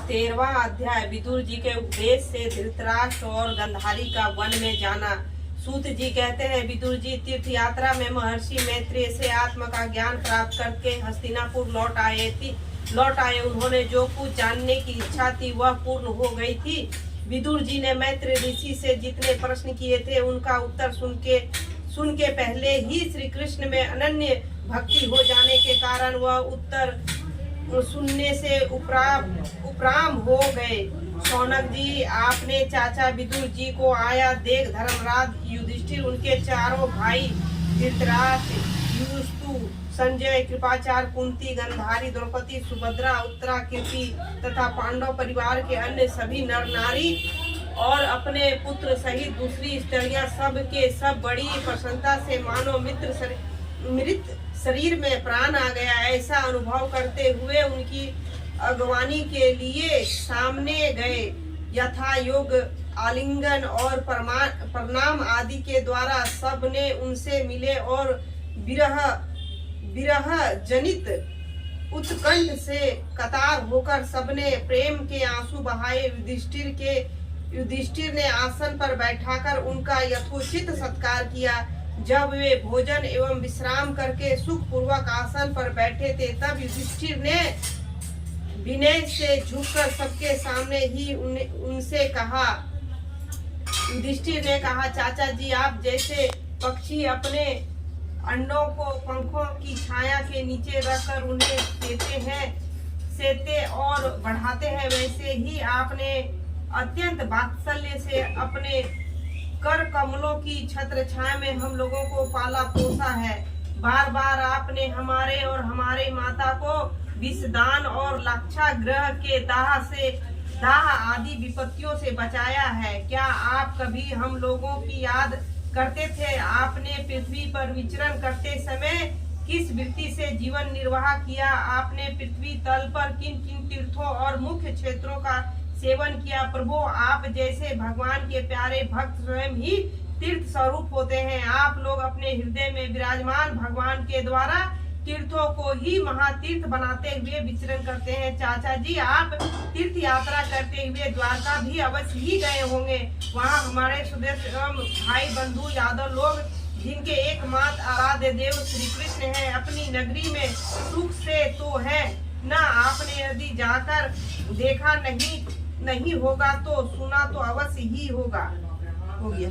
13वां अध्याय। विदुर जी के उपदेश से धृतराष्ट्र और गांधारी का वन में जाना। सूत जी कहते हैं, विदुर जी तीर्थ यात्रा में महर्षि मैत्रेय से आत्मा का ज्ञान प्राप्त करके हस्तिनापुर लौट आए। उन्होंने जो कुछ जानने की इच्छा थी वह पूर्ण हो गई थी। विदुर जी ने मैत्रेय ऋषि से जितने प्रश्न किए थे उनका उत्तर सुन के पहले ही श्री कृष्ण में अनन्य भक्ति हो जाने के कारण वह उत्तर सुनने से उपराम हो गए। शौनक जी, आपने चाचा विदुर जी को आया देख धर्मराज युधिष्ठिर, उनके चारों भाई धृतराष्ट्र, युधिष्ठिर, संजय, कृपाचार्य, कुंती, गांधारी, द्रौपदी, सुभद्रा, उत्तरा, कीर्ति तथा पांडव परिवार के अन्य सभी नर नारी और अपने पुत्र सहित दूसरी स्त्रियां सब के सब बड़ी प्रसन्नता से मानो मृत शरीर में प्राण आ गया ऐसा अनुभव करते हुए उनकी अगवानी के लिए सामने गए। यथा योग आलिंगन और प्रणाम आदि के द्वारा सब ने उनसे मिले और विरह जनित उत्कंठ से कतार होकर सबने प्रेम के आंसू बहाए। युधिष्ठिर ने आसन पर बैठाकर उनका यथोचित सत्कार किया। जब वे भोजन एवं विश्राम करके सुख पूर्वक आसन पर बैठे थे तब युधिष्ठिर ने विनय से झुककर सबके सामने ही उनसे कहा। युधिष्ठिर ने कहा, चाचा जी, आप जैसे पक्षी अपने अंडों को पंखों की छाया के नीचे रखकर उन्हें सेते और बढ़ाते हैं, वैसे ही आपने अत्यंत वात्सल्य से अपने कर कमलों की छत्र छाया में हम लोगों को पाला पोसा है। बार बार आपने हमारे और हमारे माता को विषदान और लाक्षागृह के दाह आदि विपत्तियों से बचाया है। क्या आप कभी हम लोगों की याद करते थे? आपने पृथ्वी पर विचरण करते समय किस वृत्ति से जीवन निर्वाह किया? आपने पृथ्वी तल पर किन किन तीर्थों और मुख्य क्षेत्रों का सेवन किया? प्रभु, आप जैसे भगवान के प्यारे भक्त स्वयं ही तीर्थ स्वरूप होते हैं। आप लोग अपने हृदय में विराजमान भगवान के द्वारा तीर्थों को ही महातीर्थ बनाते हुए विचरण करते हैं। चाचा जी, आप तीर्थ यात्रा करते हुए द्वारका भी अवश्य ही गए होंगे। वहाँ हमारे सुदेश भाई बंधु यादव लोग, जिनके एकमात्र आराध्य देव श्री कृष्ण है, अपनी नगरी में सुख से तो है न। आपने यदि जाकर देखा नहीं होगा तो सुना तो अवश्य ही होगा। हो गया।